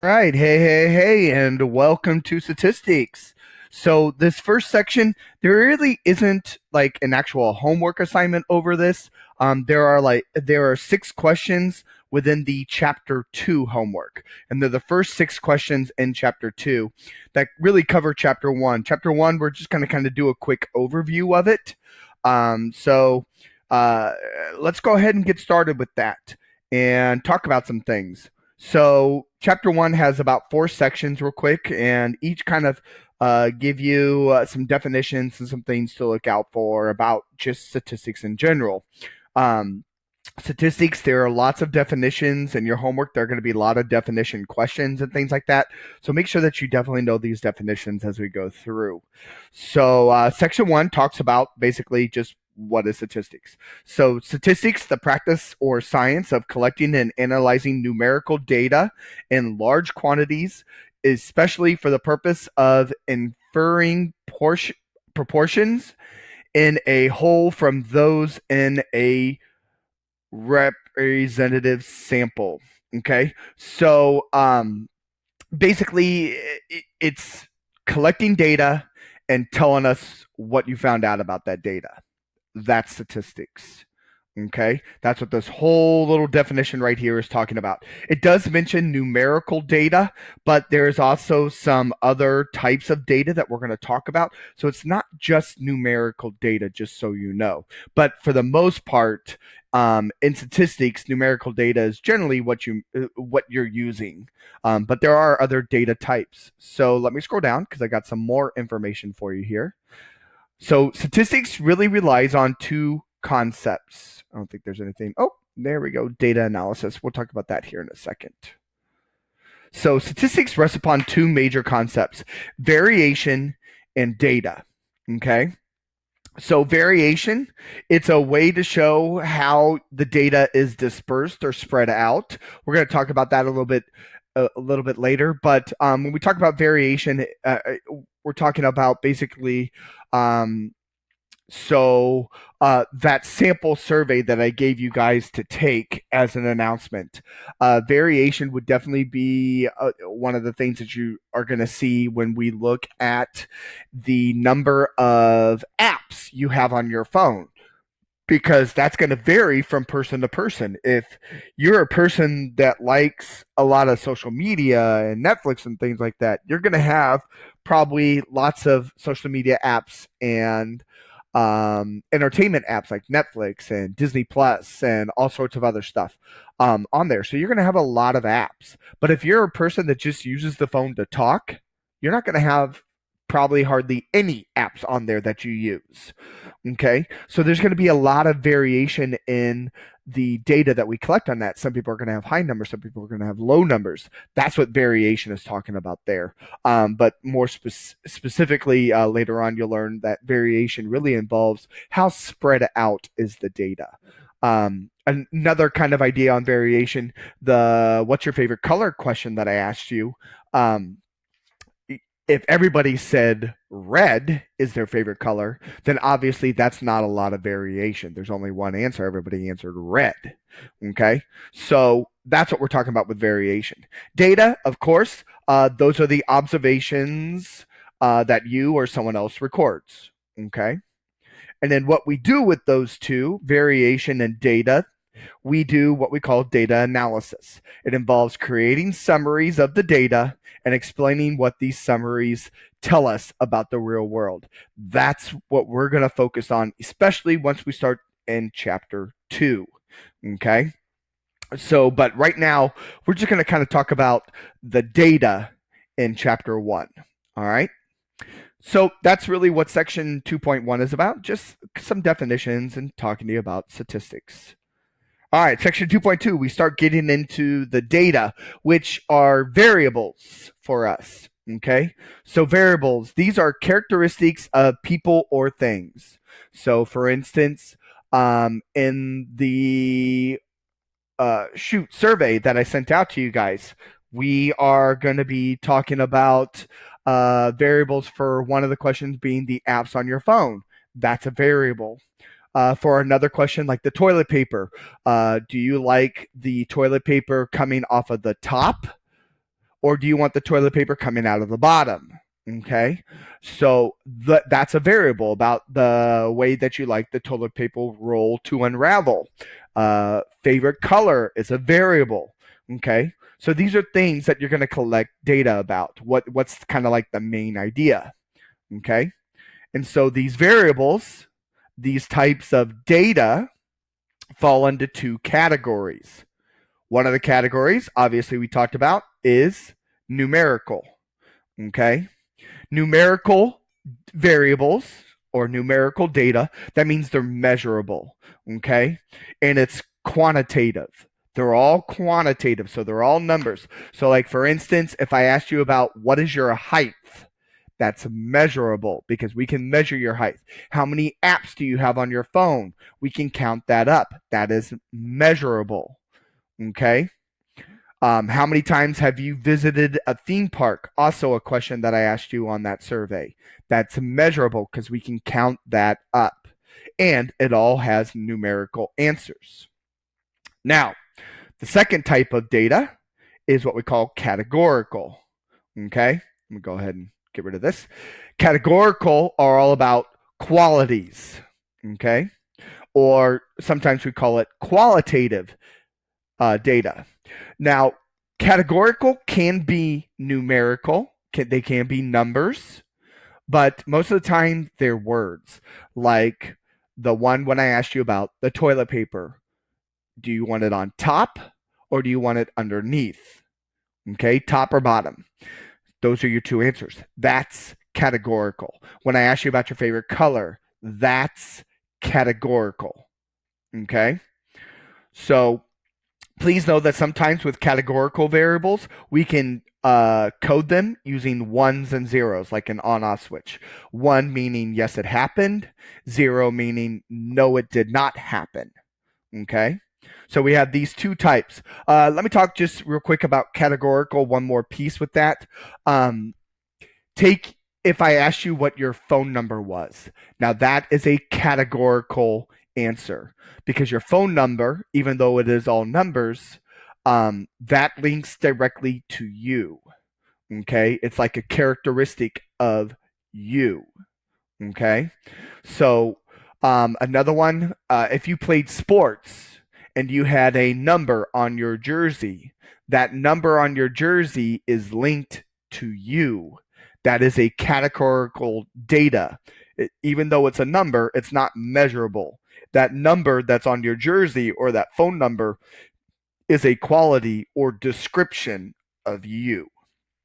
Right. Hey, and welcome to statistics. So, this first section, there really isn't like an actual homework assignment over this. There are 6 questions within the chapter 2 homework, and they're the first 6 questions in chapter 2 that really cover chapter 1. Chapter 1, we're just going to kind of do a quick overview of it. So, uh, let's go ahead and get started with that and talk about some things. So, chapter 1 has about 4 sections, real quick, and each kind of give you some definitions and some things to look out for about just statistics in general. Um, Statistics, there are lots of definitions in your homework. There are going to be a lot of definition questions and things like that. So make sure that you definitely know these definitions as we go through. So section 1 talks about basically just what is statistics. So statistics, the practice or science of collecting and analyzing numerical data in large quantities, especially for the purpose of inferring proportions in a whole from those in a representative sample. Okay, so basically, it's collecting data and telling us what you found out about that data. That's statistics. Okay, that's what this whole little definition right here is talking about. It does mention numerical data, but there's also some other types of data that we're going to talk about. So it's not just numerical data, just so you know. But for the most part, in statistics, numerical data is generally what you're using. But there are other data types. So let me scroll down because I got some more information for you here. So statistics really relies on two concepts. I don't think there's anything. Oh, there we go. Data analysis. We'll talk about that here in a second. So statistics rests upon two major concepts: variation and data. Okay. So variation, it's a way to show how the data is dispersed or spread out. We're going to talk about that a little bit later. But when we talk about variation, we're talking about basically um, so that sample survey that I gave you guys to take as an announcement, variation would definitely be one of the things that you are going to see when we look at the number of apps you have on your phone, because that's going to vary from person to person. If you're a person that likes a lot of social media and Netflix and things like that, you're going to have probably lots of social media apps and entertainment apps like Netflix and Disney Plus and all sorts of other stuff on there. So you're going to have a lot of apps. But if you're a person that just uses the phone to talk, you're not going to have probably hardly any apps on there that you use. Okay. So there's going to be a lot of variation in the data that we collect on that. Some people are going to have high numbers, some people are going to have low numbers. That's what variation is talking about there. But more specifically, later on, you'll learn that variation really involves how spread out is the data. Another kind of idea on variation, the what's your favorite color question that I asked you. Um, if everybody said red is their favorite color, then obviously that's not a lot of variation. There's only one answer. Everybody answered red. Okay. So that's what we're talking about with variation. Data, of course, those are the observations that you or someone else records. Okay. And then what we do with those two, variation and data, we do what we call data analysis. It involves creating summaries of the data and explaining what these summaries tell us about the real world. That's what we're going to focus on, especially once we start in chapter 2. Okay. So, but right now, we're just going to kind of talk about the data in chapter 1. All right. So that's really what section 2.1 is about, just some definitions and talking to you about statistics. All right, section 2.2, we start getting into the data, which are variables for us. Okay, so variables, these are characteristics of people or things. So, for instance, in the survey that I sent out to you guys, we are going to be talking about variables for one of the questions being the apps on your phone. That's a variable. For another question, like the toilet paper, do you like the toilet paper coming off of the top or do you want the toilet paper coming out of the bottom? Okay, so that's a variable about the way that you like the toilet paper roll to unravel. Favorite color is a variable. Okay, so these are things that you're going to collect data about. What's kind of like the main idea? Okay, and so these variables, these types of data, fall into two categories. One of the categories, obviously, we talked about is numerical. Okay, numerical variables or numerical data, that means they're measurable. Okay, and it's quantitative. They're all quantitative, so they're all numbers. So, like for instance, if I asked you about what is your height, that's measurable because we can measure your height. How many apps do you have on your phone? We can count that up. That is measurable. Okay. How many times have you visited a theme park? Also, a question that I asked you on that survey. That's measurable because we can count that up. And it all has numerical answers. Now, the second type of data is what we call categorical. Okay. Let me go ahead and get rid of this. Categorical are all about qualities. Okay. Or sometimes we call it qualitative data. Now, categorical can be numerical, they can be numbers, but most of the time they're words. Like the one when I asked you about the toilet paper. Do you want it on top or do you want it underneath? Okay, top or bottom. Those are your two answers. That's categorical. When I ask you about your favorite color, that's categorical. Okay, so please know that sometimes with categorical variables, we can code them using ones and zeros, like an on-off switch. One meaning yes, it happened. Zero meaning no, it did not happen. Okay? So we have these two types. Let me talk just real quick about categorical, one more piece with that. Take if I asked you what your phone number was. Now that is a categorical answer because your phone number, even though it is all numbers, that links directly to you. Okay, it's like a characteristic of you. Okay, so another one, if you played sports and you had a number on your jersey, that number on your jersey is linked to you. That is a categorical data. Even though it's a number, it's not measurable. That number that's on your jersey or that phone number is a quality or description of you.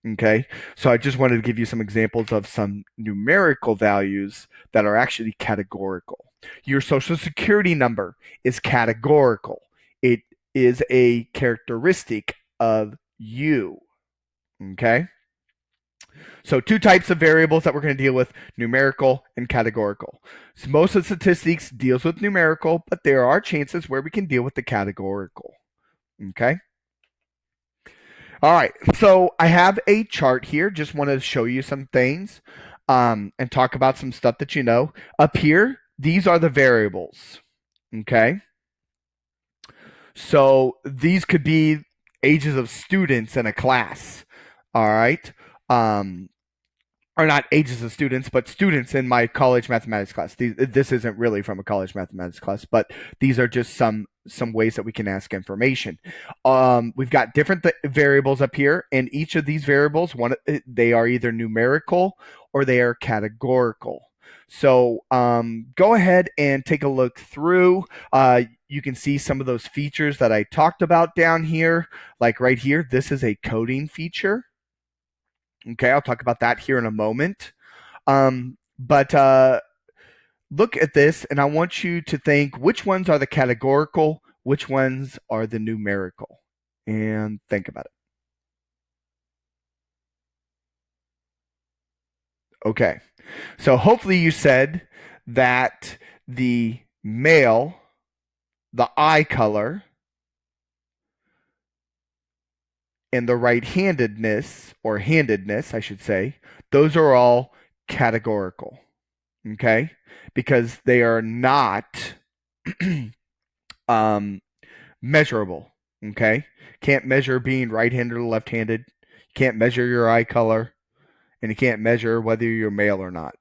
Okay, so I just wanted to give you some examples of some numerical values that are actually categorical. Your social security number is categorical, it is a characteristic of you. Okay, so two types of variables that we're going to deal with: numerical and categorical. So most of the statistics deals with numerical, but there are chances where we can deal with the categorical. Okay. All right, so I have a chart here. Just want to show you some things and talk about some stuff that you know. Up here, these are the variables. Okay, so these could be ages of students in a class. All right, or not ages of students, but students in my college mathematics class. This isn't really from a college mathematics class, but these are just some ways that we can ask information. We've got different variables up here, and each of these variables, they are either numerical or they are categorical. So go ahead and take a look through. You can see some of those features that I talked about down here, like right here. This is a coding feature. Okay, I'll talk about that here in a moment. But look at this, and I want you to think which ones are the categorical, which ones are the numerical, and think about it. Okay, so hopefully you said that the male, the eye color, and the right-handedness, or handedness, I should say, those are all categorical. Okay, because they are not measurable. Okay, can't measure being right-handed or left-handed. You can't measure your eye color, and you can't measure whether you're male or not.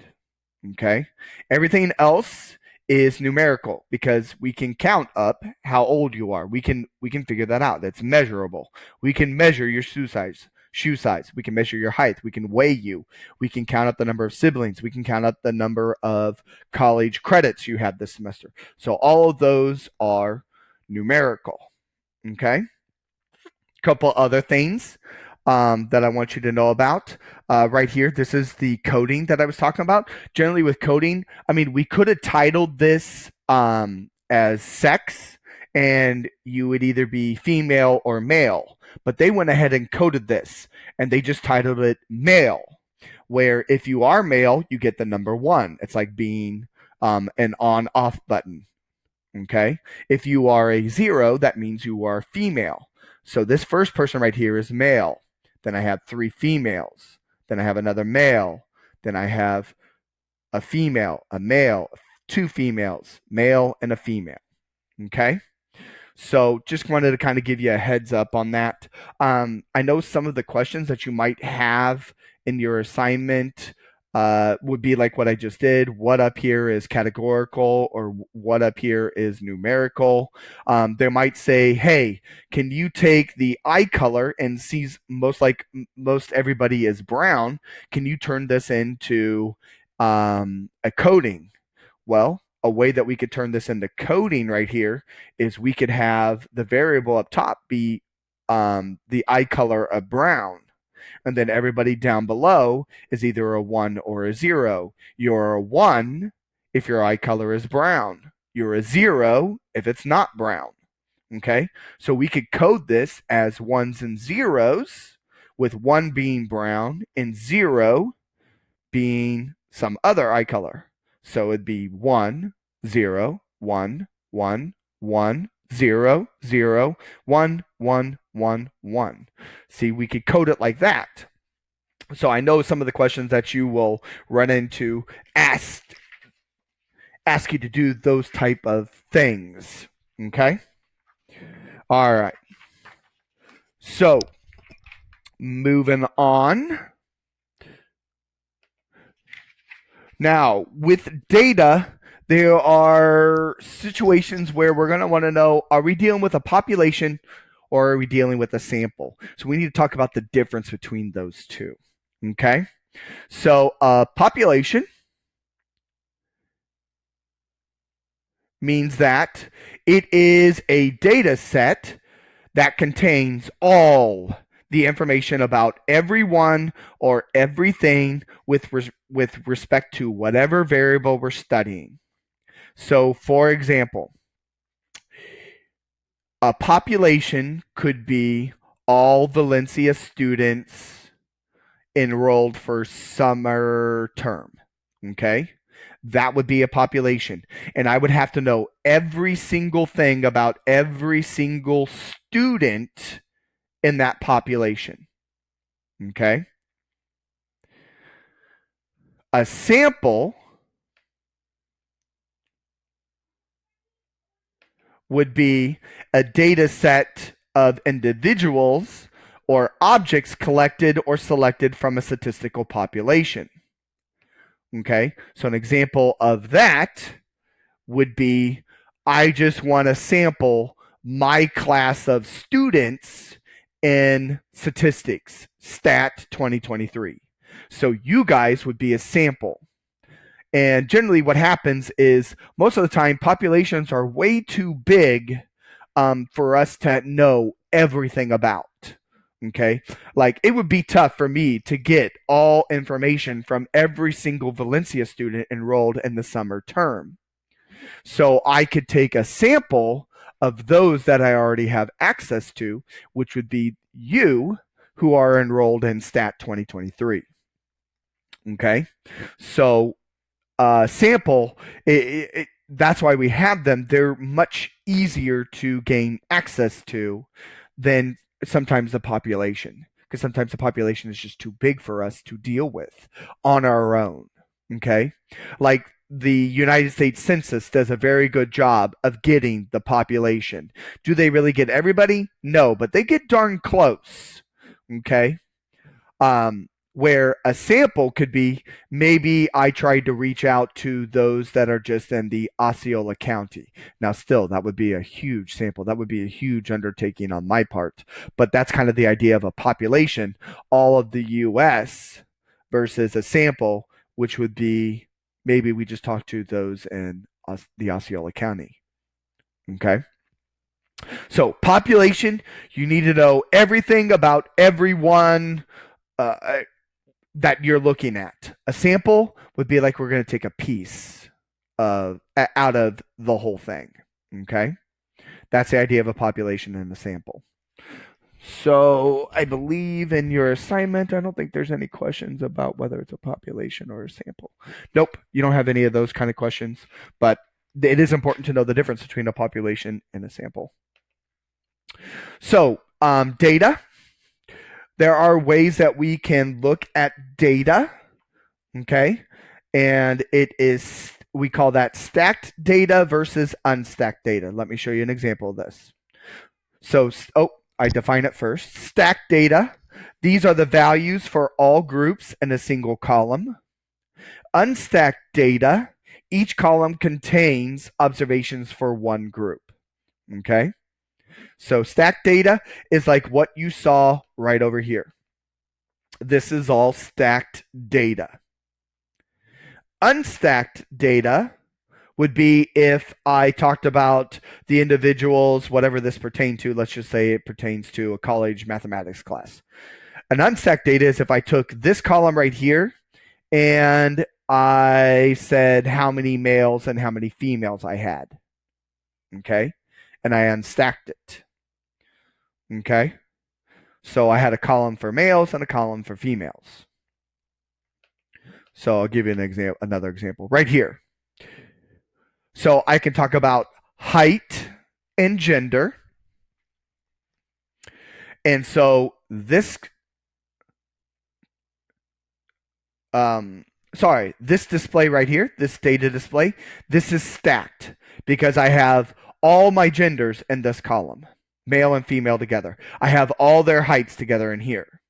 Okay? Everything else is numerical because we can count up how old you are. We can figure that out. That's measurable. We can measure your shoe size. Shoe size. We can measure your height. We can weigh you. We can count up the number of siblings. We can count up the number of college credits you had this semester. So all of those are numerical. Okay? Couple other things that I want you to know about. Right here, this is the coding that I was talking about. Generally, with coding, I mean, we could have titled this as sex, and you would either be female or male. But they went ahead and coded this, and they just titled it male. Where if you are male, you get the number 1. It's like being an on-off button. Okay. If you are a 0, that means you are female. So this first person right here is male. Then I have 3 females. Then I have another male. Then I have a female, a male, 2 females, male and a female. Okay. So just wanted to kind of give you a heads up on that. I know some of the questions that you might have in your assignment would be like what I just did. What up here is categorical, or what up here is numerical. They might say, hey, can you take the eye color and sees most everybody is brown? Can you turn this into a coding? Well, a way that we could turn this into coding right here is we could have the variable up top be the eye color of brown. And then everybody down below is either a 1 or a 0. You're a 1 if your eye color is brown. You're a 0 if it's not brown. Okay? So we could code this as 1s and 0s, with 1 being brown and 0 being some other eye color. So it'd be 1, 0, 1, 1, 1, 0, 0, 1, 1, 1, 1. See, we could code it like that. So I know some of the questions that you will run into ask you to do those type of things. Okay? All right. So moving on. Now, with data, there are situations where we're going to want to know, are we dealing with a population or are we dealing with a sample? So we need to talk about the difference between those two. Okay? So population means that it is a data set that contains all the information about everyone or everything with respect to whatever variable we're studying. So, for example, a population could be all Valencia students enrolled for summer term. Okay? That would be a population. And I would have to know every single thing about every single student in that population. Okay? A sample would be a data set of individuals or objects collected or selected from a statistical population. Okay? So an example of that would be, I just want to sample my class of students in statistics, STA2023. So you guys would be a sample. And generally what happens is most of the time populations are way too big for us to know everything about. Okay? Like, it would be tough for me to get all information from every single Valencia student enrolled in the summer term. So I could take a sample of those that I already have access to, which would be you who are enrolled in STAT 2023. Okay? So sample, that's why we have them. They're much easier to gain access to than sometimes the population, because sometimes the population is just too big for us to deal with on our own. Okay? Like, the United States Census does a very good job of getting the population. Do they really get everybody? No, but they get darn close. Okay? Where a sample could be, maybe I tried to reach out to those that are just in the Osceola County. Now, still, that would be a huge sample. That would be a huge undertaking on my part. But that's kind of the idea of a population, all of the U.S. versus a sample, which would be maybe we just talk to those in the Osceola County. Okay. So, population, you need to know everything about everyone that you're looking at. A sample would be like we're going to take a piece out of the whole thing. Okay. That's the idea of a population and a sample. So I believe in your assignment, I don't think there's any questions about whether it's a population or a sample. Nope, you don't have any of those kind of questions, but it is important to know the difference between a population and a sample. So data, there are ways that we can look at data, okay? And it is, we call that stacked data versus unstacked data. Let me show you an example of this. So, I define it first. Stacked data, these are the values for all groups in a single column. Unstacked data, each column contains observations for one group. Okay? So stacked data is like what you saw right over here. This is all stacked data. Unstacked data would be if I talked about the individuals, whatever this pertained to. Let's just say it pertains to a college mathematics class. An unstacked data is if I took this column right here and I said how many males and how many females I had. Okay? And I unstacked it. Okay? So I had a column for males and a column for females. So I'll give you another example right here. So I can talk about height and gender. And so this this display right here, this data display, this is stacked because I have all my genders in this column, male and female together. I have all their heights together in here.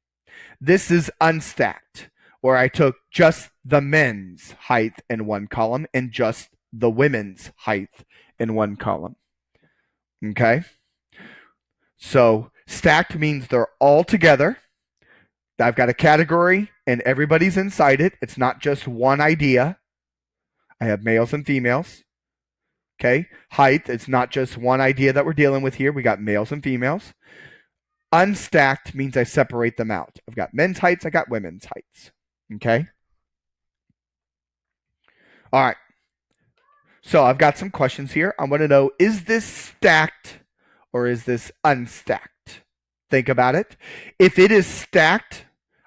This is unstacked, where I took just the men's height in one column and just the women's height in one column. Okay? So stacked means they're all together. I've got a category and everybody's inside it. It's not just one idea. I have males and females. Okay. Height, it's not just one idea that we're dealing with here. We got males and females. Unstacked means I separate them out. I've got men's heights, I got women's heights. Okay. All right. So I've got some questions here. I want to know, is this stacked or is this unstacked? Think about it. If it is stacked,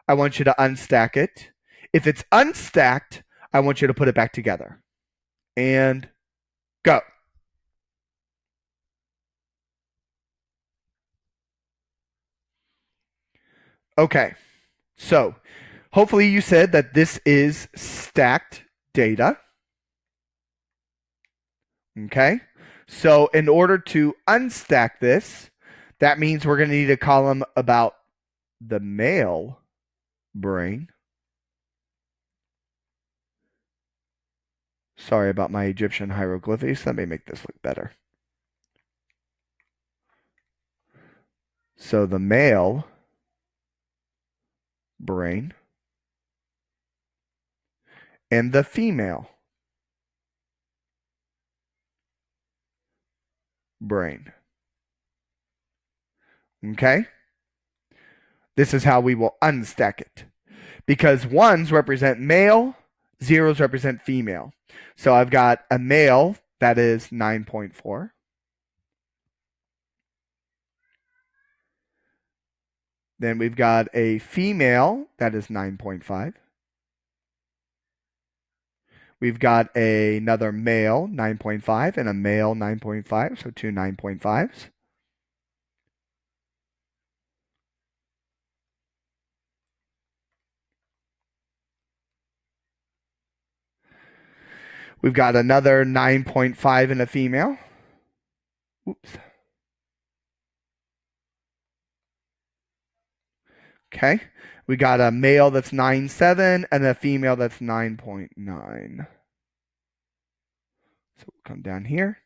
I want you to unstack it. If it's unstacked, I want you to put it back together. And go. Okay. So hopefully you said that this is stacked data. Okay. So in order to unstack this, that means we're going to need a column about the male brain. Sorry about my Egyptian hieroglyphics. Let me make this look better. So the male brain and the female brain. Okay? This is how we will unstack it. Because ones represent male, zeros represent female. So I've got a male that is 9.4. Then we've got a female that is 9.5. We've got another male 9.5 and a male 9.5, so two 9.5s. We've got another 9.5 in a female. Oops. Okay. We got a male that's 9.7 and a female that's 9.9. So we'll come down here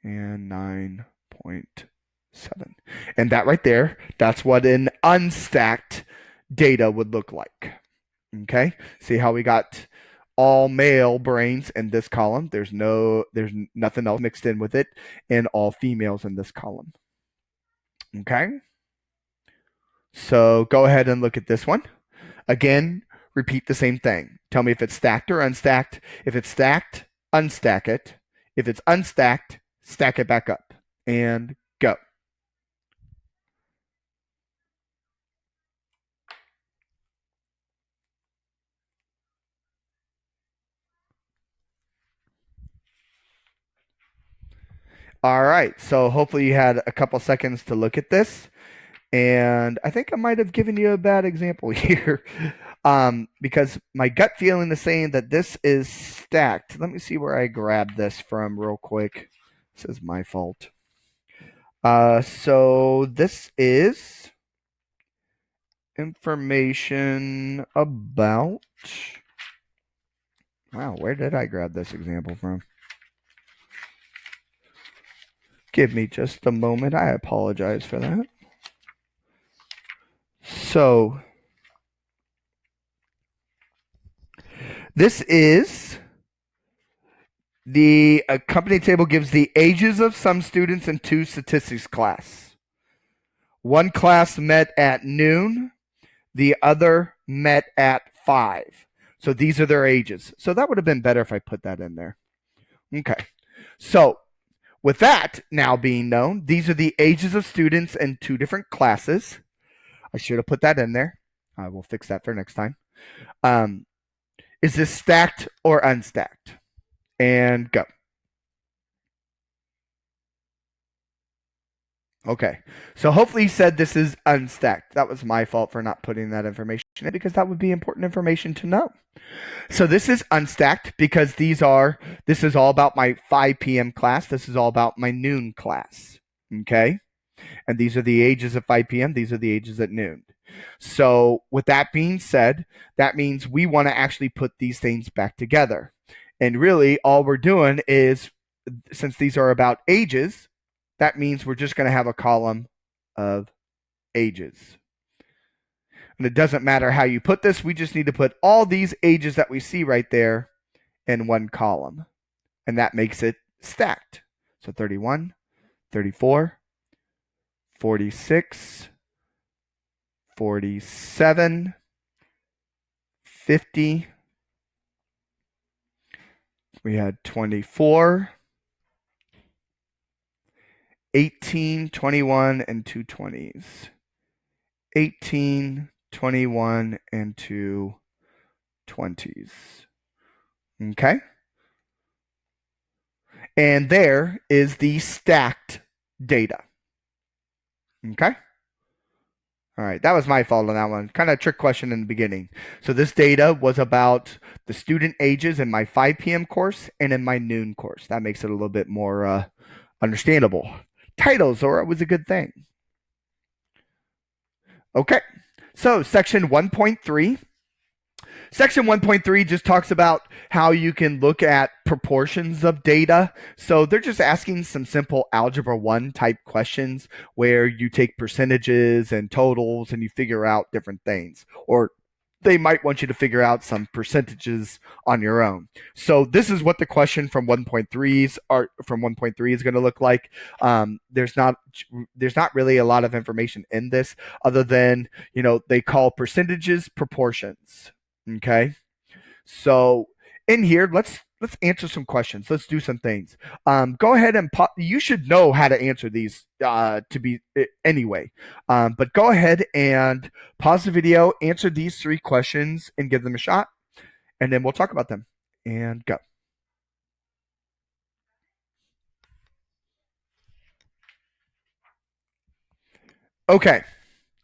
and 9.7. And that right there, that's what an unstacked data would look like. Okay, see how we got all male brains in this column. There's nothing else mixed in with it, and all females in this column. Okay, so go ahead and look at this one. Again, repeat the same thing. Tell me if it's stacked or unstacked. If it's stacked, unstack it. If it's unstacked, stack it back up. And go. All right, so hopefully you had a couple seconds to look at this. And I think I might have given you a bad example here because my gut feeling is saying that this is stacked. Let me see where I grabbed this from real quick. This is my fault. So this is information about, wow, where did I grab this example from? Give me just a moment. I apologize for that. So this is the accompanying table gives the ages of some students in 2 statistics class. One class met at noon, the other met at 5. So these are their ages. So that would have been better if I put that in there. Okay. So with that now being known, these are the ages of students in 2 different classes. I should have put that in there. I will fix that for next time. Is this stacked or unstacked? And go. Okay, so hopefully you said this is unstacked. That was my fault for not putting that information in because that would be important information to know. So this is unstacked because this is all about my 5 p.m. class. This is all about my noon class. Okay, and these are the ages of 5 p.m. These are the ages at noon. So with that being said, that means we want to actually put these things back together. And really all we're doing is, since these are about ages, that means we're just going to have a column of ages. And it doesn't matter how you put this. We just need to put all these ages that we see right there in one column. And that makes it stacked. So 31, 34, 46, 47, 50. We had 24, 18, 21, and 2 20s. 18, 21, and 2 20s. Okay? And there is the stacked data. Okay? All right, that was my fault on that one. Kind of a trick question in the beginning. So this data was about the student ages in my 5 p.m. course and in my noon course. That makes it a little bit more understandable. Titles are always a good thing. Okay, so section 1.3. Section 1.3 just talks about how you can look at proportions of data. So they're just asking some simple algebra 1 type questions where you take percentages and totals and you figure out different things. Or they might want you to figure out some percentages on your own. So this is what the question from 1.3 is going to look like. There's not really a lot of information in this other than, they call percentages proportions. Okay, so in here, let's answer some questions. Let's do some things. Go ahead and you should know how to answer these anyway. But go ahead and pause the video, answer these 3 questions, and give them a shot, and then we'll talk about them. And go. Okay,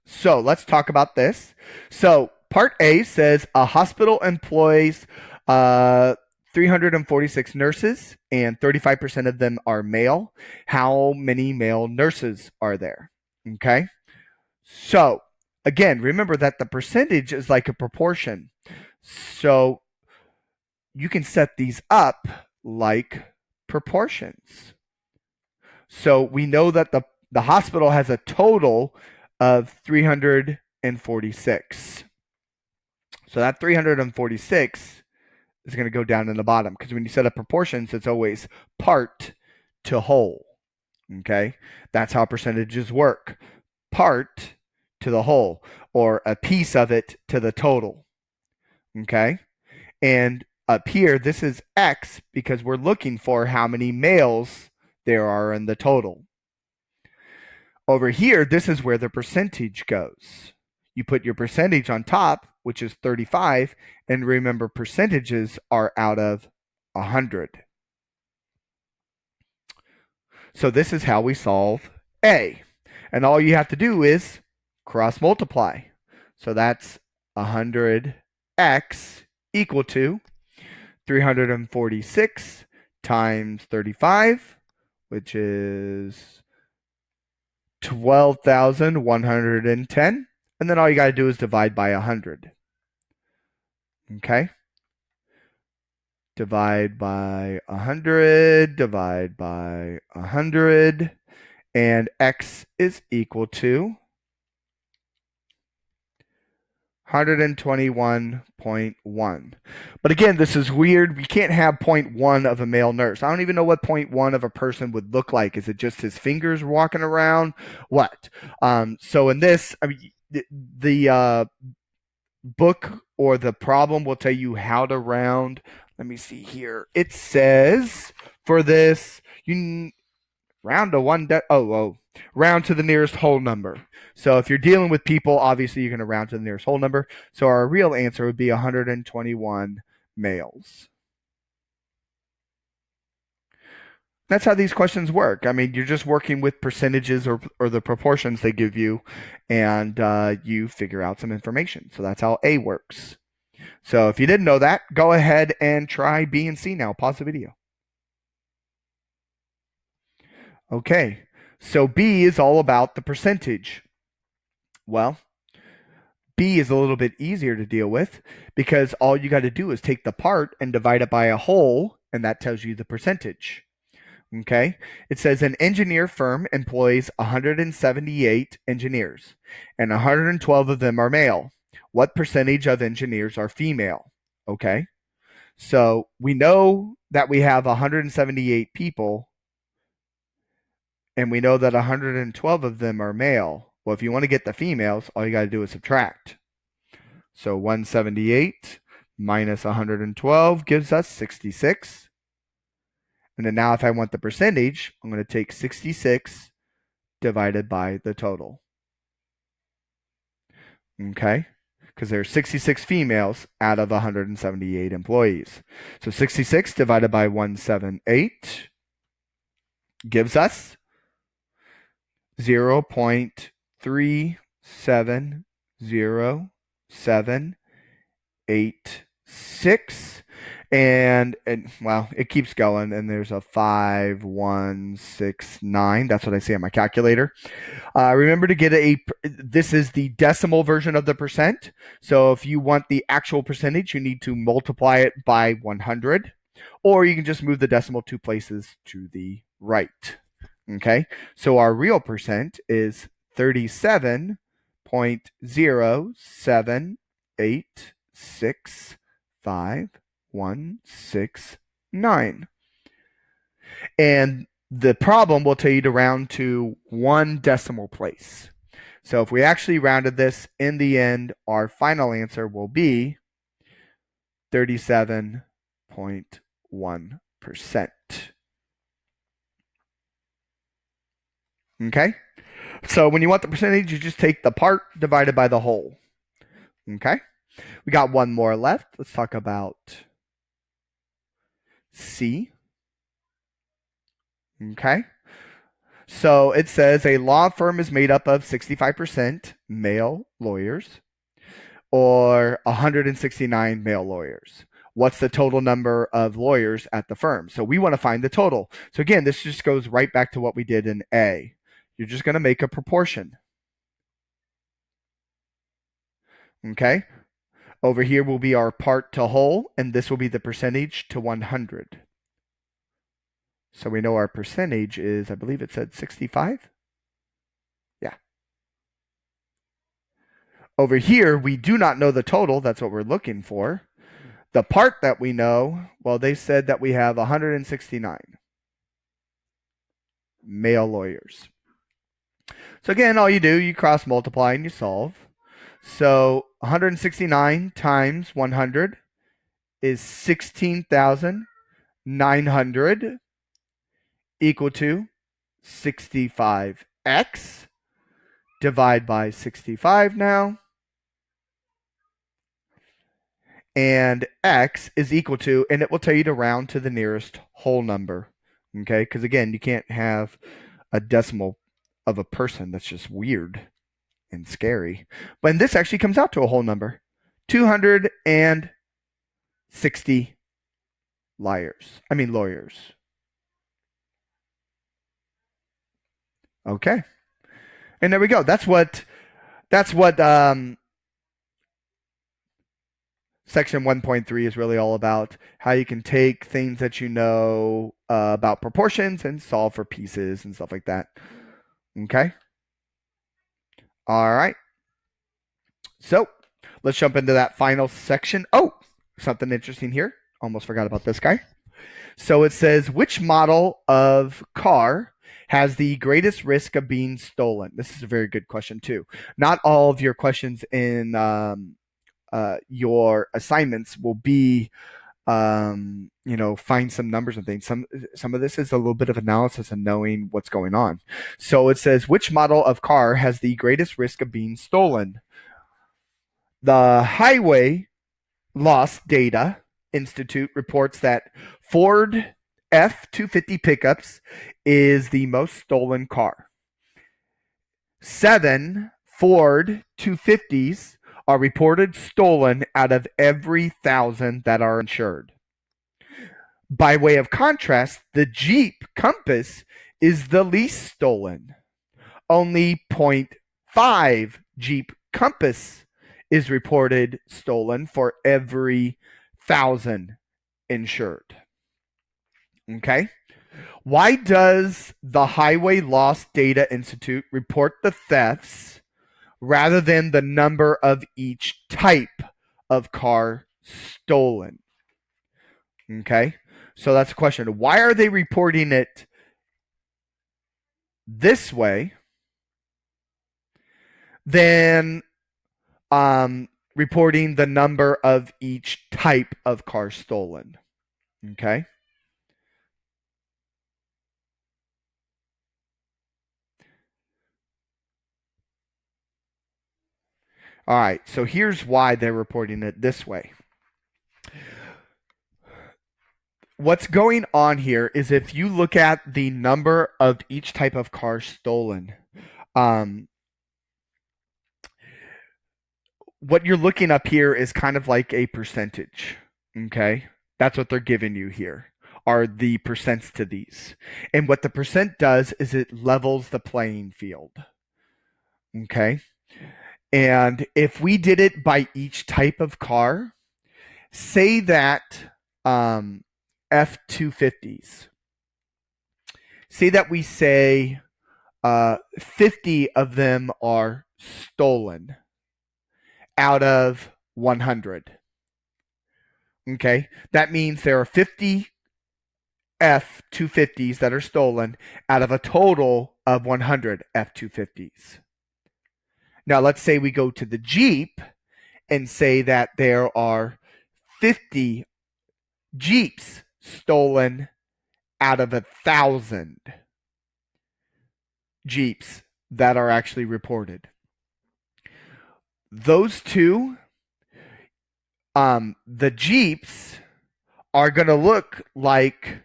so let's talk about this. So part A says a hospital employs 346 nurses and 35% of them are male. How many male nurses are there? Okay. So again, remember that the percentage is like a proportion. So you can set these up like proportions. So we know that the hospital has a total of 346. So that 346 is going to go down in the bottom because when you set up proportions, it's always part to whole. Okay, that's how percentages work. Part to the whole, or a piece of it to the total. Okay, and up here, this is X because we're looking for how many males there are in the total. Over here, this is where the percentage goes. You put your percentage on top, which is 35, and remember percentages are out of 100. So this is how we solve A. And all you have to do is cross multiply. So that's 100x equal to 346 times 35, which is 12,110. And then all you got to do is divide by 100. Okay? Divide by 100, divide by 100, and x is equal to 121.1. But again, this is weird. We can't have 0.1 of a male nurse. I don't even know what 0.1 of a person would look like. Is it just his fingers walking around? What? So in this, I mean, the book or the problem will tell you how to round. Let me see here. It says for this, you round to round to the nearest whole number. So if you're dealing with people, obviously you're going to round to the nearest whole number. So our real answer would be 121 males. That's how these questions work. I mean, you're just working with percentages or the proportions they give you, and you figure out some information. So that's how A works. So if you didn't know that, go ahead and try B and C now. Pause the video. Okay, so B is all about the percentage. Well, B is a little bit easier to deal with because all you got to do is take the part and divide it by a whole, and that tells you the percentage. Okay, it says an engineer firm employs 178 engineers, and 112 of them are male. What percentage of engineers are female? Okay, so we know that we have 178 people, and we know that 112 of them are male. Well, if you want to get the females, all you got to do is subtract. So 178 minus 112 gives us 66. And then now if I want the percentage, I'm going to take 66 divided by the total. Okay? Because there are 66 females out of 178 employees. So 66 divided by 178 gives us 0.370786. And well, it keeps going, and there's a 5169. That's what I see on my calculator. Remember to get this is the decimal version of the percent. So if you want the actual percentage, you need to multiply it by 100, or you can just move the decimal 2 places to the right. Okay, so our real percent is 37.07865,169. And the problem will tell you to round to 1 decimal place. So if we actually rounded this, in the end, our final answer will be 37.1%. Okay? So when you want the percentage, you just take the part divided by the whole. Okay? We got one more left. Let's talk about C. Okay? So it says a law firm is made up of 65% male lawyers or 169 male lawyers. What's the total number of lawyers at the firm? So we want to find the total. So again, this just goes right back to what we did in A. You're just going to make a proportion. Okay. Over here will be our part to whole, and this will be the percentage to 100. So we know our percentage is, I believe it said 65. Yeah. Over here, we do not know the total. That's what we're looking for. The part that we know, well, they said that we have 169 male lawyers. So again, all you do, you cross multiply and you solve. So 169 times 100 is 16,900 equal to 65x. Divide by 65 now. And x is equal to, and it will tell you to round to the nearest whole number. Okay, because again, you can't have a decimal of a person. That's just weird and scary. But this actually comes out to a whole number. 260 lawyers. Okay. And there we go. That's what section 1.3 is really all about. How you can take things that you know about proportions and solve for pieces and stuff like that. Okay. All right. So let's jump into that final section. Oh, something interesting here. Almost forgot about this guy. So it says, which model of car has the greatest risk of being stolen? This is a very good question, too. Not all of your questions in your assignments will be, find some numbers and things. Some of this is a little bit of analysis and knowing what's going on. So it says, which model of car has the greatest risk of being stolen? The Highway Loss Data Institute reports that Ford F-250 pickups is the most stolen car. 7 Ford 250s are reported stolen out of every 1,000 that are insured. By way of contrast, the Jeep Compass is the least stolen. Only 0.5 Jeep Compass is reported stolen for every 1,000 insured. Okay. Why does the Highway Loss Data Institute report the thefts rather than the number of each type of car stolen? Okay. So that's a question. Why are they reporting it this way than reporting the number of each type of car stolen? Okay. All right, so here's why they're reporting it this way. What's going on here is if you look at the number of each type of car stolen, what you're looking up here is kind of like a percentage. Okay, that's what they're giving you here, are the percents to these. And what the percent does is it levels the playing field. Okay, and if we did it by each type of car, say that F-250s, say that we say 50 of them are stolen out of 100. Okay, that means there are 50 F-250s that are stolen out of a total of 100 F-250s. Now, let's say we go to the Jeep and say that there are 50 Jeeps stolen out of 1,000 Jeeps that are actually reported. Those two, the Jeeps are going to look like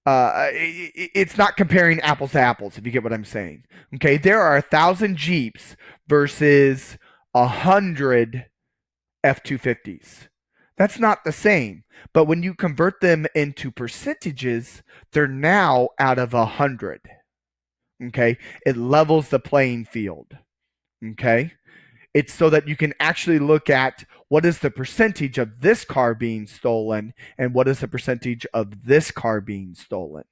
it's not comparing apples to apples, if you get what I'm saying. Okay, there are 1,000 Jeeps versus 100 F-250s. That's not the same. But when you convert them into percentages, they're now out of 100. Okay, it levels the playing field. Okay, It's so that you can actually look at what is the percentage of this car being stolen and what is the percentage of this car being stolen.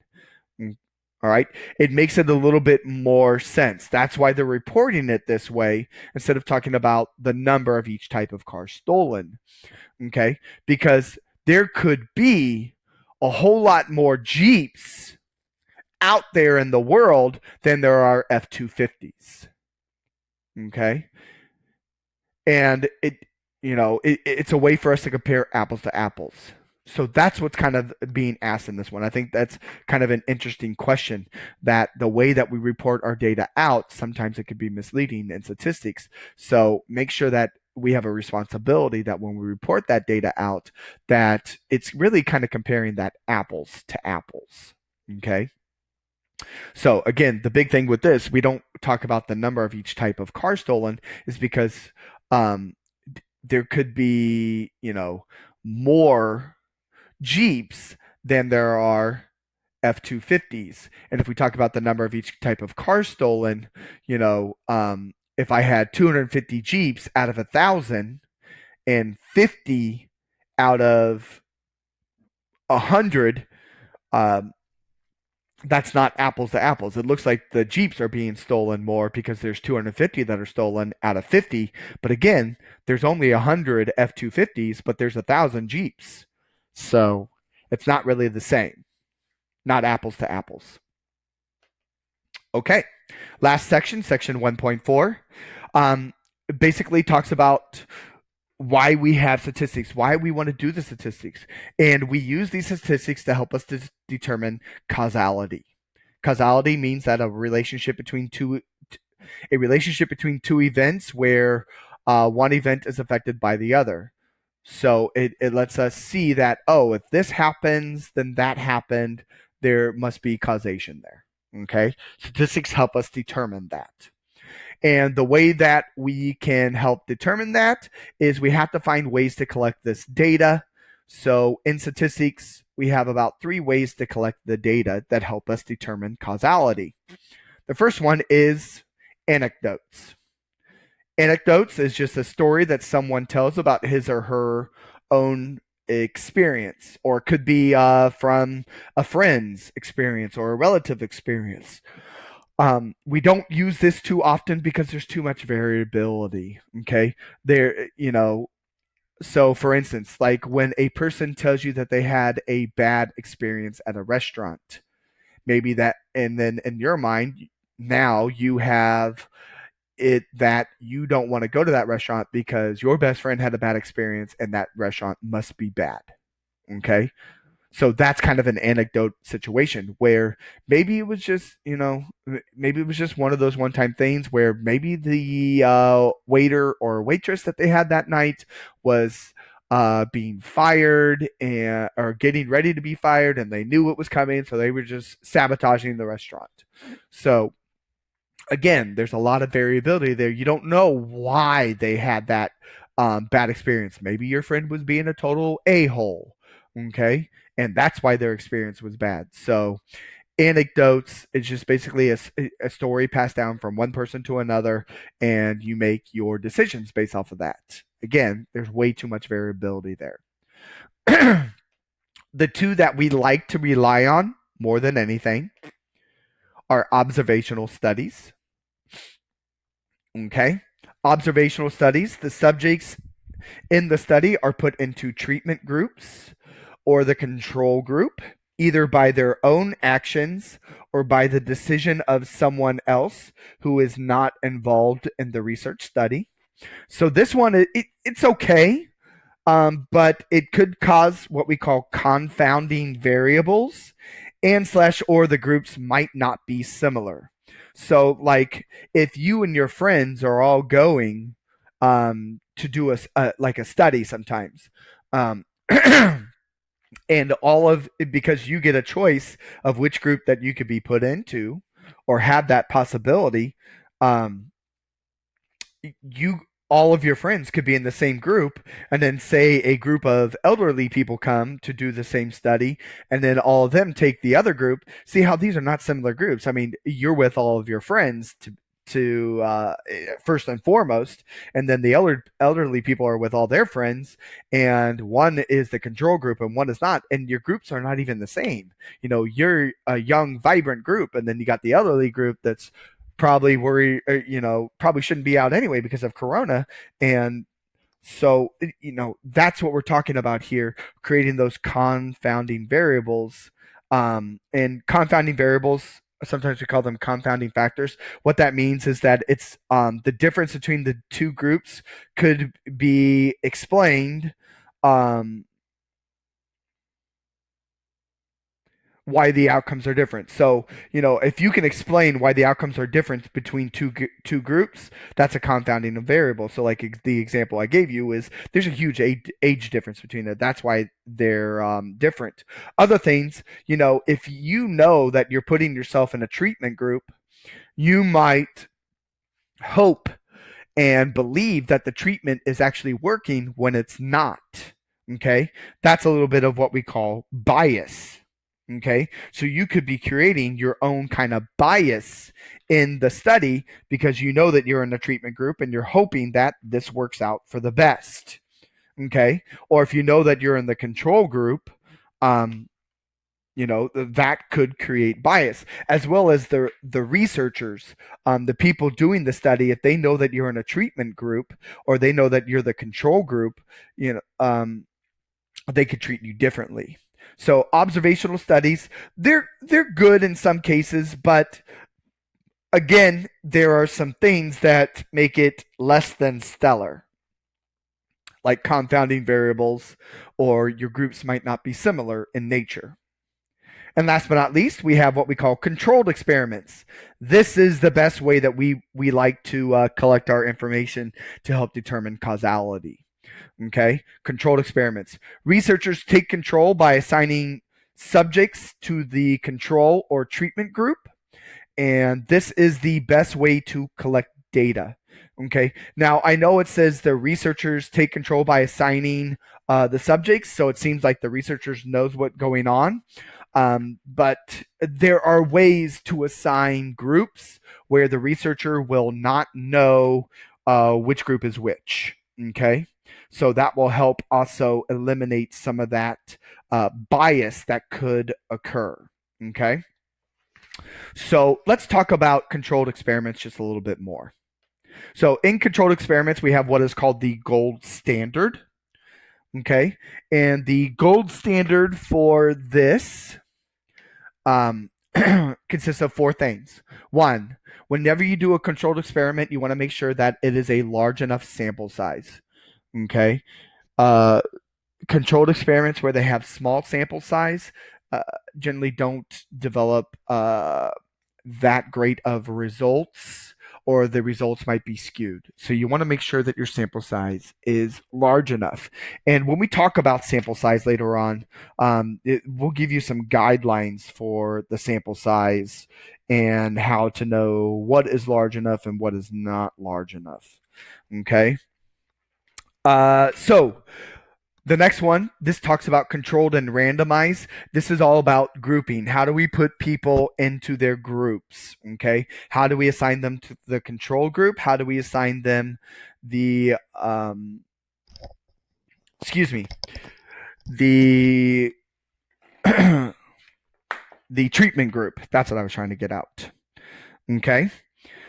All right. It makes it a little bit more sense. That's why they're reporting it this way instead of talking about the number of each type of car stolen. Okay. Because there could be a whole lot more Jeeps out there in the world than there are F-250s. Okay. And it's a way for us to compare apples to apples. So that's what's kind of being asked in this one. I think that's kind of an interesting question, that the way that we report our data out, sometimes it could be misleading in statistics. So make sure that we have a responsibility that when we report that data out, that it's really kind of comparing that apples to apples. Okay. So again, the big thing with this, we don't talk about the number of each type of car stolen, is because um, there could be, more Jeeps than there are F-250s. And if we talk about the number of each type of car stolen, if I had 250 Jeeps out of 1,000 and 50 out of 100, um, that's not apples to apples. It looks like the Jeeps are being stolen more because there's 250 that are stolen out of 50. But again, there's only 100 F-250s, but there's 1,000 Jeeps. So it's not really the same. Not apples to apples. Okay. Last section, section 1.4, basically talks about why we have statistics, why we want to do the statistics. And we use these statistics to help us to determine causality. Causality means that a relationship between two events where one event is affected by the other. So it lets us see that, oh, if this happens, then that happened. There must be causation there. Okay. Statistics help us determine that. And the way that we can help determine that is we have to find ways to collect this data. So in statistics, we have about 3 ways to collect the data that help us determine causality. The first one is anecdotes. Anecdotes is just a story that someone tells about his or her own experience, or it could be from a friend's experience or a relative experience. We don't use this too often because there's too much variability. Okay, so for instance, like when a person tells you that they had a bad experience at a restaurant, maybe that, and then in your mind, now you have it that you don't want to go to that restaurant because your best friend had a bad experience and that restaurant must be bad. Okay. So that's kind of an anecdote situation where maybe it was just, maybe it was just one of those one time things where maybe the waiter or waitress that they had that night was being fired or getting ready to be fired, and they knew it was coming. So they were just sabotaging the restaurant. So again, there's a lot of variability there. You don't know why they had that bad experience. Maybe your friend was being a total a-hole, okay, and that's why their experience was bad. So anecdotes is just basically a story passed down from one person to another, and you make your decisions based off of that. Again, there's way too much variability there. The 2 that we like to rely on more than anything are observational studies. Okay. Observational studies, the subjects in the study are put into treatment groups or the control group, either by their own actions or by the decision of someone else who is not involved in the research study. So this one, it's okay, but it could cause what we call confounding variables, and slash or the groups might not be similar. So like if you and your friends are all going to do like a study sometimes, um, and all of because you get a choice of which group that you could be put into or have that possibility, um, you all of your friends could be in the same group, and then say a group of elderly people come to do the same study, and then all of them take the other group. See how these are not similar groups. I mean, you're with all of your friends first and foremost, and then the elderly people are with all their friends, and one is the control group and one is not, and your groups are not even the same. You're a young vibrant group, and then you got the elderly group that's probably worried, probably shouldn't be out anyway because of corona. And so, that's what we're talking about here, creating those confounding variables. And confounding variables, sometimes we call them confounding factors. What that means is that it's the difference between the two groups could be explained, um, why the outcomes are different. So, if you can explain why the outcomes are different between two groups, that's a confounding variable. So, like the example I gave you is there's a huge age difference between them. That's why they're different. Other things, if you know that you're putting yourself in a treatment group, you might hope and believe that the treatment is actually working when it's not. Okay. That's a little bit of what we call bias. Okay. So you could be creating your own kind of bias in the study because you know that you're in a treatment group and you're hoping that this works out for the best. Okay. Or if you know that you're in the control group, um, that could create bias, as well as the researchers, the people doing the study. If they know that you're in a treatment group or they know that you're the control group, they could treat you differently. So observational studies, they're good in some cases, but again, there are some things that make it less than stellar, like confounding variables, or your groups might not be similar in nature. And last but not least, we have what we call controlled experiments. This is the best way that we like to collect our information to help determine causality. Okay, controlled experiments. Researchers take control by assigning subjects to the control or treatment group, and this is the best way to collect data. Okay, now I know it says the researchers take control by assigning the subjects, so it seems like the researchers knows what's going on. But there are ways to assign groups where the researcher will not know which group is which. Okay, so that will help also eliminate some of that bias that could occur. Okay, so let's talk about controlled experiments just a little bit more. So in controlled experiments, we have what is called the gold standard. Okay, and the gold standard for this um, consists of four things. One, whenever you do a controlled experiment, you want to make sure that it is a large enough sample size. Okay. Uh, Controlled experiments where they have small sample size uh, generally don't develop that great of results, or the results might be skewed. So you want to make sure that your sample size is large enough. And when we talk about sample size later on, we'll give you some guidelines for the sample size and how to know what is large enough and what is not large enough. Okay. So the next one, this talks about controlled and randomized. This is all about grouping. How do we put people into their groups? Okay. How do we assign them to the control group? How do we assign them the, excuse me, the, the treatment group? That's what I was trying to get out. Okay.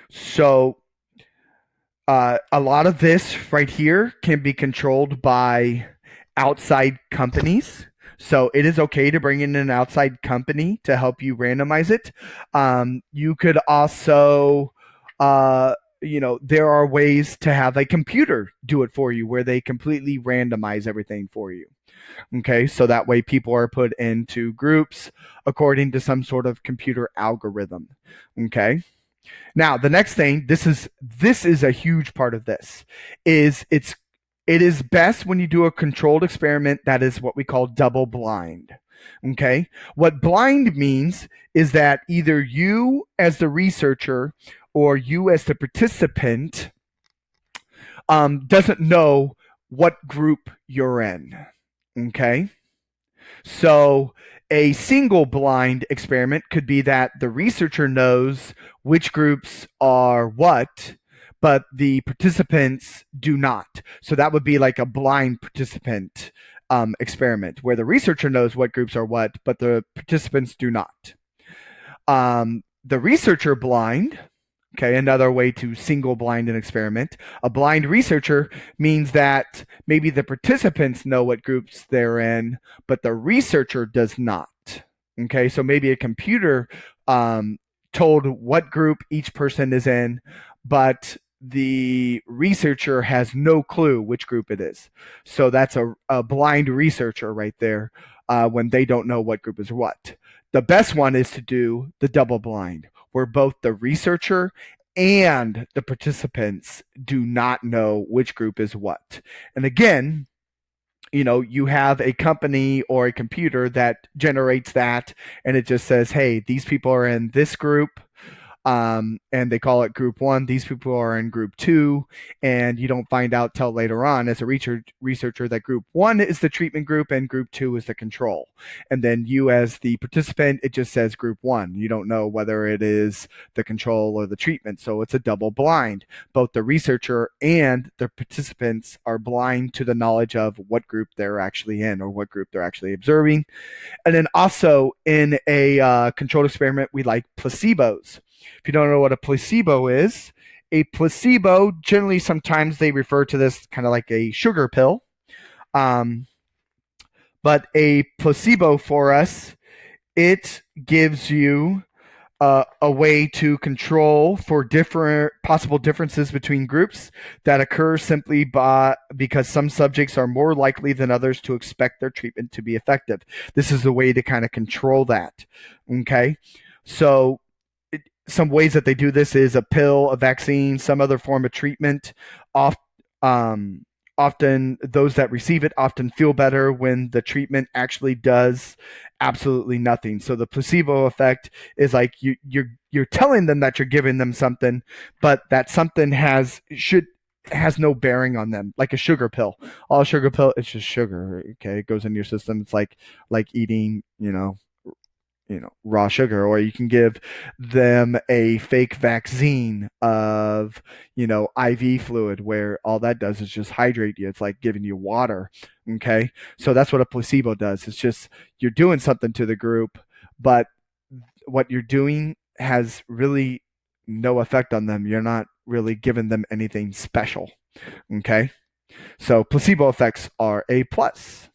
So, a lot of this right here can be controlled by outside companies. So it is okay to bring in an outside company to help you randomize it. You could also, there are ways to have a computer do it for you where they completely randomize everything for you. Okay, so that way people are put into groups according to some sort of computer algorithm. Okay. Now, the next thing, this is a huge part of this, is it is best when you do a controlled experiment that is what we call double blind. Okay? What blind means is that either you as the researcher or you as the participant doesn't know what group you're in. Okay? So A single blind experiment could be that the researcher knows which groups are what, but the participants do not. So that would be like a blind participant experiment where the researcher knows what groups are what, but the participants do not. The researcher blind, okay, another way to single blind an experiment. A blind researcher means that maybe the participants know what groups they're in, but the researcher does not. Okay, so maybe a computer told what group each person is in, but the researcher has no clue which group it is. So that's a blind researcher right there when they don't know what group is what. The best one is to do the double blind, where both the researcher and the participants do not know which group is what. And again, you have a company or a computer that generates that, and it just says, hey, these people are in this group, and they call it group one. These people are in group two, and you don't find out till later on as a researcher that group one is the treatment group and group two is the control. And then you, as the participant, it just says group one. You don't know whether it is the control or the treatment, so it's a double blind. Both the researcher and the participants are blind to the knowledge of what group they're actually in or what group they're actually observing. And then also in a controlled experiment, we like placebos. If you don't know what a placebo is, a placebo, generally sometimes they refer to this kind of like a sugar pill. But a placebo for us, it gives you a way to control for different possible differences between groups that occur simply because some subjects are more likely than others to expect their treatment to be effective. This is a way to kind of control that. Okay, so some ways that they do this is a pill, a vaccine, some other form of treatment. Often those that receive it often feel better when the treatment actually does absolutely nothing. So the placebo effect is like you're telling them that you're giving them something, but that something has no bearing on them, like a sugar pill. All a sugar pill, it's just sugar. Okay, it goes into your system. It's like eating, raw sugar. Or you can give them a fake vaccine of IV fluid, where all that does is just hydrate you. It's like giving you water. Okay, so that's what a placebo does. It's just you're doing something to the group, but what you're doing has really no effect on them. You're not really giving them anything special. Okay, so placebo effects are a plus.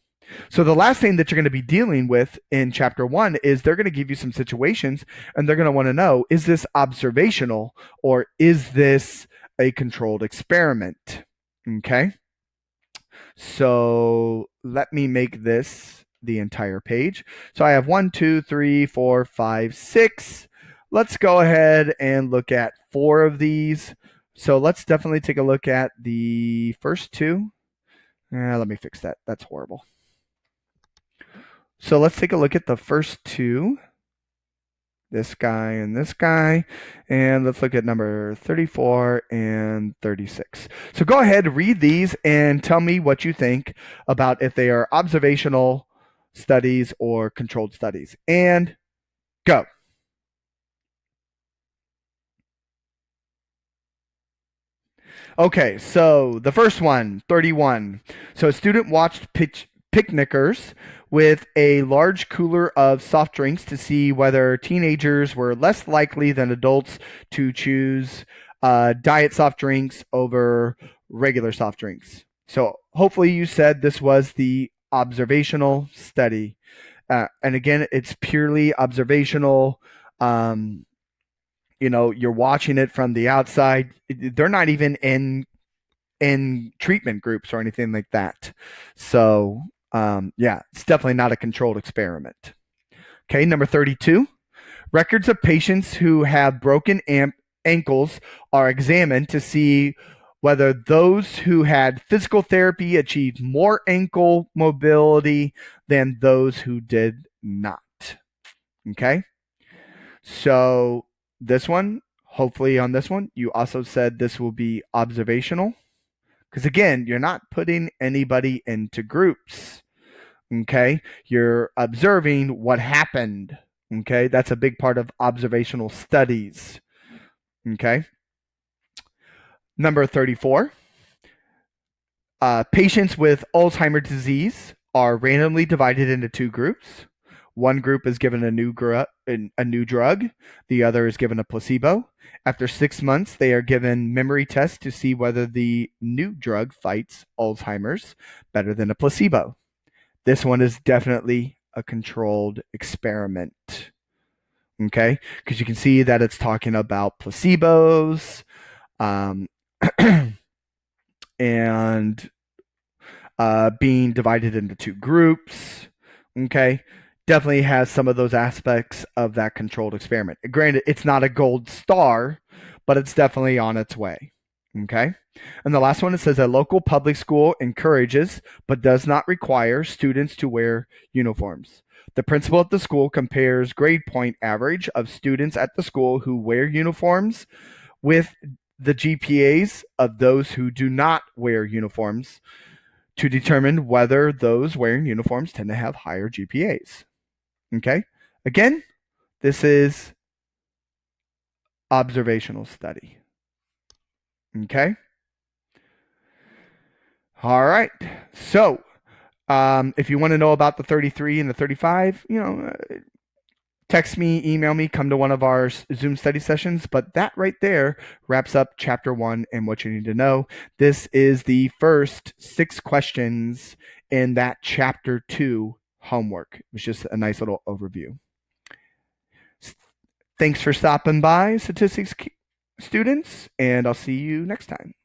So the last thing that you're going to be dealing with in chapter 1 is they're going to give you some situations, and they're going to want to know, is this observational or is this a controlled experiment? Okay. So let me make this the entire page. So I have 1, 2, 3, 4, 5, 6. Let's go ahead and look at 4 of these. So let's definitely take a look at the first 2. Let me fix that. That's horrible. So let's take a look at the first 2, this guy and this guy, and let's look at number 34 and 36. So go ahead, read these, and tell me what you think about if they are observational studies or controlled studies. And go. Okay, so the first one, 31. So a student watched picnickers with a large cooler of soft drinks to see whether teenagers were less likely than adults to choose diet soft drinks over regular soft drinks. So hopefully you said this was the observational study. And again, it's purely observational. You're watching it from the outside. They're not even in treatment groups or anything like that. So it's definitely not a controlled experiment. Okay, number 32. Records of patients who have broken ankles are examined to see whether those who had physical therapy achieved more ankle mobility than those who did not. Okay, so this one, hopefully on this one, you also said this will be observational. Because again, you're not putting anybody into groups. Okay, you're observing what happened. Okay, that's a big part of observational studies. Okay, number 34. Patients with Alzheimer's disease are randomly divided into two groups. One group is given a new drug. The other is given a placebo. After 6 months, they are given memory tests to see whether the new drug fights Alzheimer's better than a placebo. This one is definitely a controlled experiment. Okay, because you can see that it's talking about placebos, and being divided into two groups. Okay, definitely has some of those aspects of that controlled experiment. Granted, it's not a gold star, but it's definitely on its way. Okay, and the last one, it says a local public school encourages but does not require students to wear uniforms. The principal at the school compares grade point average of students at the school who wear uniforms with the GPAs of those who do not wear uniforms to determine whether those wearing uniforms tend to have higher GPAs. Okay? Again, this is observational study. Okay? All right. So, if you want to know about the 33 and the 35, text me, email me, come to one of our Zoom study sessions. But that right there wraps up chapter 1 and what you need to know. This is the first 6 questions in that chapter 2 homework. It's just a nice little overview. Thanks for stopping by, statistics students, and I'll see you next time.